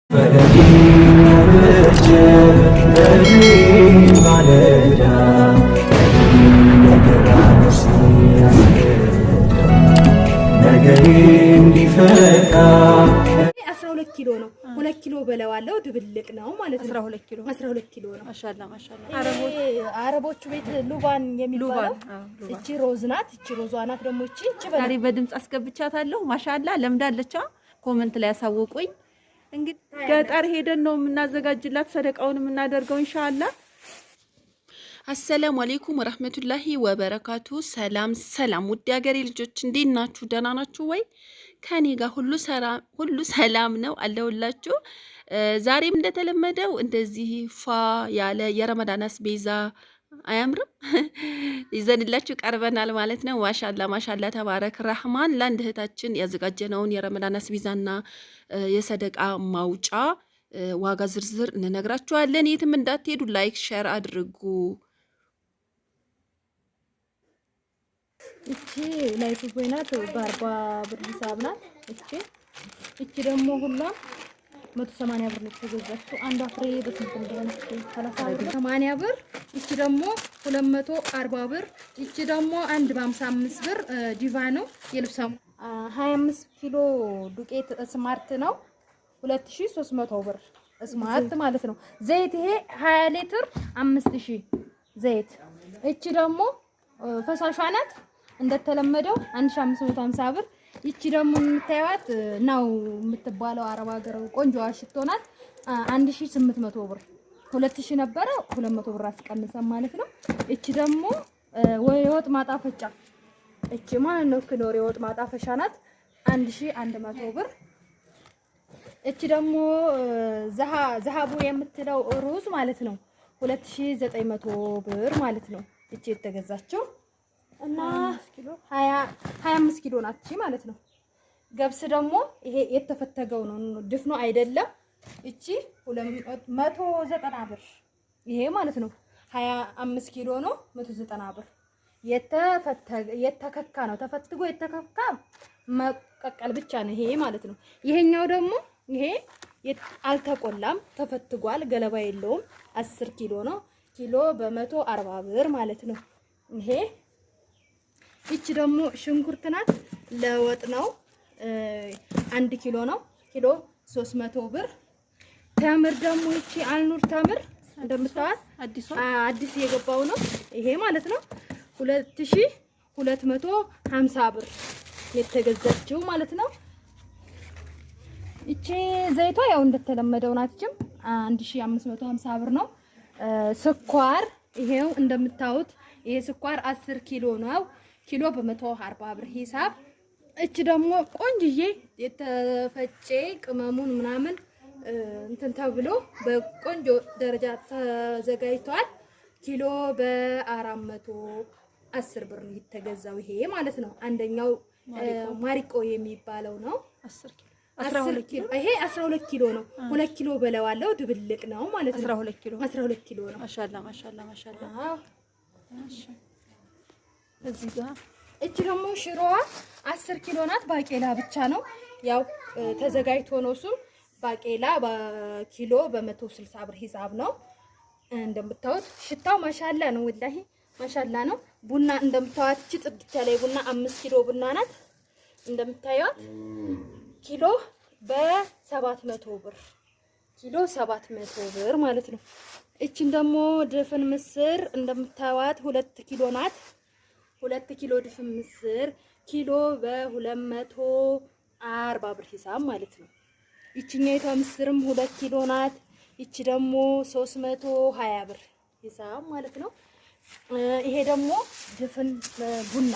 12 ኪሎ ነው 2 ኪሎ በለዋለው ድብልቅ ነው ማለት ነው 12 ኪሎ ነው ማሻአላ አረቦቹ ቤት ሉባን የሚባለው እቺ ሮዝ ናት እቺ ሮዟ ናት ደግሞ እቺ ዛሬ በድምጽ አስገብቻታለሁ ማሻአላ ለምዳለች ኮሜንት ላይ ያሳውቁኝ እንግዲህ ገጠር ሄደን ነው የምናዘጋጅላት ሰደቃውን የምናደርገው ኢንሻአላህ አሰላሙ አለይኩም ወራህመቱላሂ ወበረካቱ ሰላም ውድ ያገሬ ልጆች እንዴት ናችሁ ደህና ናችሁ ወይ ከኔ ጋር ሁሉ ሰላም ነው አለውላችሁ ዛሬም እንደተለመደው እንደዚህ ፋ ያለ የረመዳን አስቤዛ አያምርም ይዘንላችሁ ቀርበናል ማለት ነው ማሻአላ ተባረክ ረህማን ለአንድ እህታችን ያዘጋጀነውን የረመዳን አስቤዛና የሰደቃ ማውጫ ዋጋ ዝርዝር እንነግራችኋለን የትም እንዳትሄዱ ላይክ ሼር አድርጉ እቺ ላይፍ ቦይናት በ40 ብር ሂሳብ ናት እቺ ደግሞ ሁላ 180 ብር ነው ተገዛችው አንዷ ፍሬ በስንት እንደሆነ 30 ብር እቺ ደግሞ 240 ብር እቺ ደግሞ 155 ብር ዲቫ ነው የልብሳም 25 ኪሎ ዱቄት ስማርት ነው 2300 ብር ስማርት ማለት ነው ዘይት ይሄ 20 ሊትር 5000 ዘይት እቺ ደግሞ ፈሳሿ ናት እንደተለመደው 1550 ብር እቺ ደግሞ የምታዩት ነው የምትባለው አረብ ሀገር ቆንጆዋ ሽቶ ናት 1800 ብር 2000 ነበረ 200 ብር አስቀንሰን ማለት ነው እቺ ደግሞ የወጥ ማጣፈጫ እቺ ማለት ነው ክሎር የወጥ ማጣፈሻ ናት 1100 ብር እቺ ደግሞ ዘሃቡ የምትለው ሩዝ ማለት ነው 2900 ብር ማለት ነው እቺ የተገዛችው እና 25 ኪሎ ናት እቺ ማለት ነው ገብስ ደግሞ ይሄ የተፈተገው ነው ድፍኖ አይደለም እቺ 190 ብር ይሄ ማለት ነው 25 ኪሎ ነው 190 ብር የተከካ ነው ተፈትጎ የተከካ መቀቀል ብቻ ነው ይሄ ማለት ነው ይሄኛው ደግሞ ይሄ አልተቆላም ተፈትጓል ገለባ የለውም 10 ኪሎ ነው ኪሎ በ140 ብር ማለት ነው ይሄ እቺ ደግሞ ሽንኩርት ናት ለወጥ ነው 1 ኪሎ ነው ኪሎ 300 ብር ተምር ደግሞ እቺ አልኑር ተምር እንደምታዋት አዲስ የገባው ነው ይሄ ማለት ነው 2250 ብር የተገዛችው ማለት ነው እቺ ዘይቷ ያው እንደተለመደው ናትችም 1550 ብር ነው ስኳር ይሄው እንደምታዩት ይሄ ስኳር 10 ኪሎ ነው ኪሎ በ140 ብር ሂሳብ እቺ ደግሞ ቆንጅዬ የተፈጨ ቅመሙን ምናምን እንትን ተብሎ በቆንጆ ደረጃ ተዘጋጅቷል ኪሎ በ410 ብር የተገዛው ይሄ ማለት ነው አንደኛው ማሪቆ የሚባለው ነው 12 ኪሎ ይሄ 12 ኪሎ ነው 2 ኪሎ በለዋለው ድብልቅ ነው ማለት ነው 12 ኪሎ ነው ማሻአላ እሺ እዚህ ጋር እቺ ደግሞ ሽሮዋ 10 ኪሎ ናት ባቄላ ብቻ ነው ያው ተዘጋጅቶ ነው እሱም ባቄላ በኪሎ በ160 ብር ሂሳብ ነው እንደምታዩት ሽታው ማሻአላ ነው ወላሂ ማሻአላ ነው ቡና እንደምታዩት እቺ ጥብቻ ላይ ቡና 5 ኪሎ ቡና ናት እንደምታዩት ኪሎ በ700 ብር ኪሎ 700 ብር ማለት ነው እቺን ደግሞ ድፍን ምስር እንደምታዩት 2 ኪሎ ናት 2 ኪሎ ድፍን ምስር ኪሎ በ240 ብር ሂሳብ ማለት ነው እቺኛይቷ ምስርም 2 ኪሎ ናት እቺ ደግሞ 320 ብር ሂሳብ ማለት ነው ይሄ ደግሞ ድፍን ቡና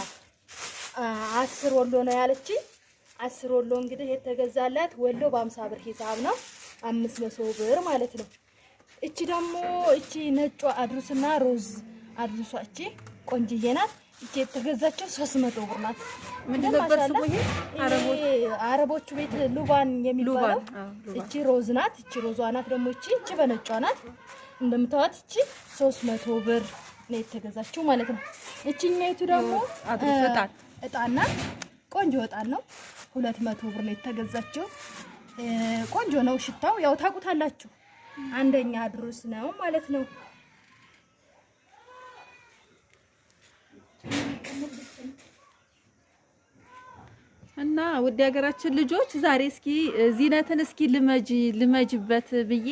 10 ወሎ ነው ያለች 10 ወሎ እንግዲህ የተገዛላት ወሎ በ50 ብር ሂሳብ ነው 500 ብር ማለት ነው እቺ ደግሞ እቺ ነጯ አድሩስና ሮዝ አድሩሷ እቺ ቆንጅዬ ናት እቺ የተገዛችው 300 ብር ናት ምንድነው ይሄ አረቦቹ ቤት ሉባን የሚባለው እቺ ሮዝ ናት እቺ ሮዟ ናት ደግሞ እቺ በነጯ ናት እንደምታዩት እቺ 300 ብር ነው የተገዛችው ማለት ነው እቺኛይቱ ደግሞ እጣና ቆንጆ እጣን ነው 200 ብር ነው የተገዛችው ቆንጆ ነው ሽታው። ያው ታውቁታላችሁ አንደኛ ድሩስ ነው ማለት ነው። እና ውድ ሀገራችን ልጆች ዛሬ እስኪ ዚነትን እስኪ ልመጅበት ብዬ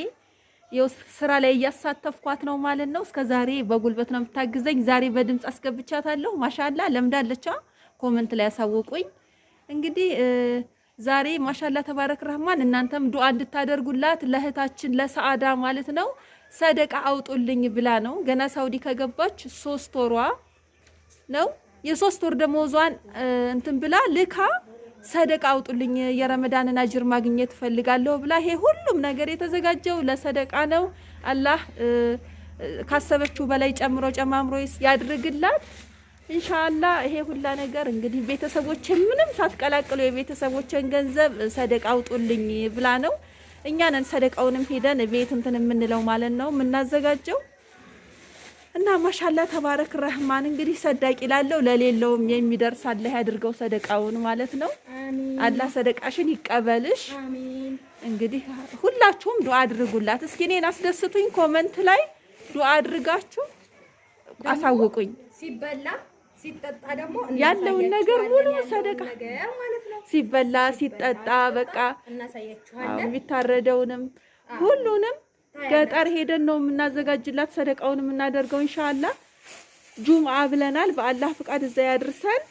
ያው ስራ ላይ እያሳተፍኳት ነው ማለት ነው። እስከ ዛሬ በጉልበት ነው የምታግዘኝ። ዛሬ በድምጽ አስገብቻታለሁ። ማሻአላ ለምዳለች። ኮሜንት ላይ ያሳውቁኝ። እንግዲህ ዛሬ ማሻአላ ተባረክ ረህማን እናንተም ዱአ እንድታደርጉላት ለእህታችን ለሰዓዳ ማለት ነው ሰደቃ አውጡልኝ ብላ ነው። ገና ሳውዲ ከገባች 3 ወሯ ነው። የ3 ወር ደሞዟን እንትን ብላ ልካ ሰደቃ አውጡልኝ የረመዳንን አጅር ማግኘት ፈልጋለሁ ብላ ይሄ ሁሉም ነገር የተዘጋጀው ለሰደቃ ነው። አላህ ካሰበችው በላይ ጨማምሮ ያድርግላት ኢንሻአላህ። ይሄ ሁላ ነገር እንግዲህ ቤተሰቦቼ ምንም ሳትቀላቅሉ የቤተሰቦችን ገንዘብ ሰደቃ አውጡልኝ ብላ ነው። እኛ ነን ሰደቃውንም ሄደን ቤት እንትን የምንለው ማለት ነው የምናዘጋጀው። እና ማሻአላ ተባረክ ረህማን እንግዲህ ሰዳቂ ላለው ለሌለውም የሚደርስ አላህ ያድርገው ሰደቃውን ማለት ነው። አላህ ሰደቃሽን ይቀበልሽ። እንግዲህ ሁላችሁም ዱአ አድርጉላት። እስኪ እኔን አስደስቱኝ። ኮሜንት ላይ ዱአ አድርጋችሁ አሳውቁኝ። ሲበላ ሲጠጣ ደግሞ ያለውን ነገር ሙሉ ሰደቃ ማለት ነው። ሲበላ ሲጠጣ በቃ እናሳያችኋለን። የሚታረደውንም ሁሉንም ገጠር ሄደን ነው የምናዘጋጅላት ሰደቃውን የምናደርገው ኢንሻአላህ። ጁምዓ ብለናል። በአላህ ፍቃድ እዛ ያድርሰን።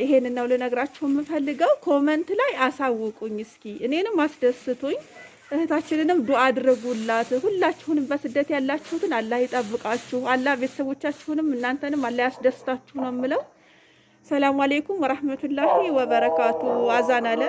ይሄን ነው ልነግራችሁ የምፈልገው። ኮሜንት ላይ አሳውቁኝ እስኪ እኔንም አስደስቱኝ። እህታችንንም ዱአ አድርጉላት። ሁላችሁንም በስደት ያላችሁትን አላህ ይጠብቃችሁ። አላህ ቤተሰቦቻችሁንም እናንተንም አላህ ያስደስታችሁ ነው የምለው። ሰላም አለይኩም ወራህመቱላሂ ወበረካቱ። አዛን አለ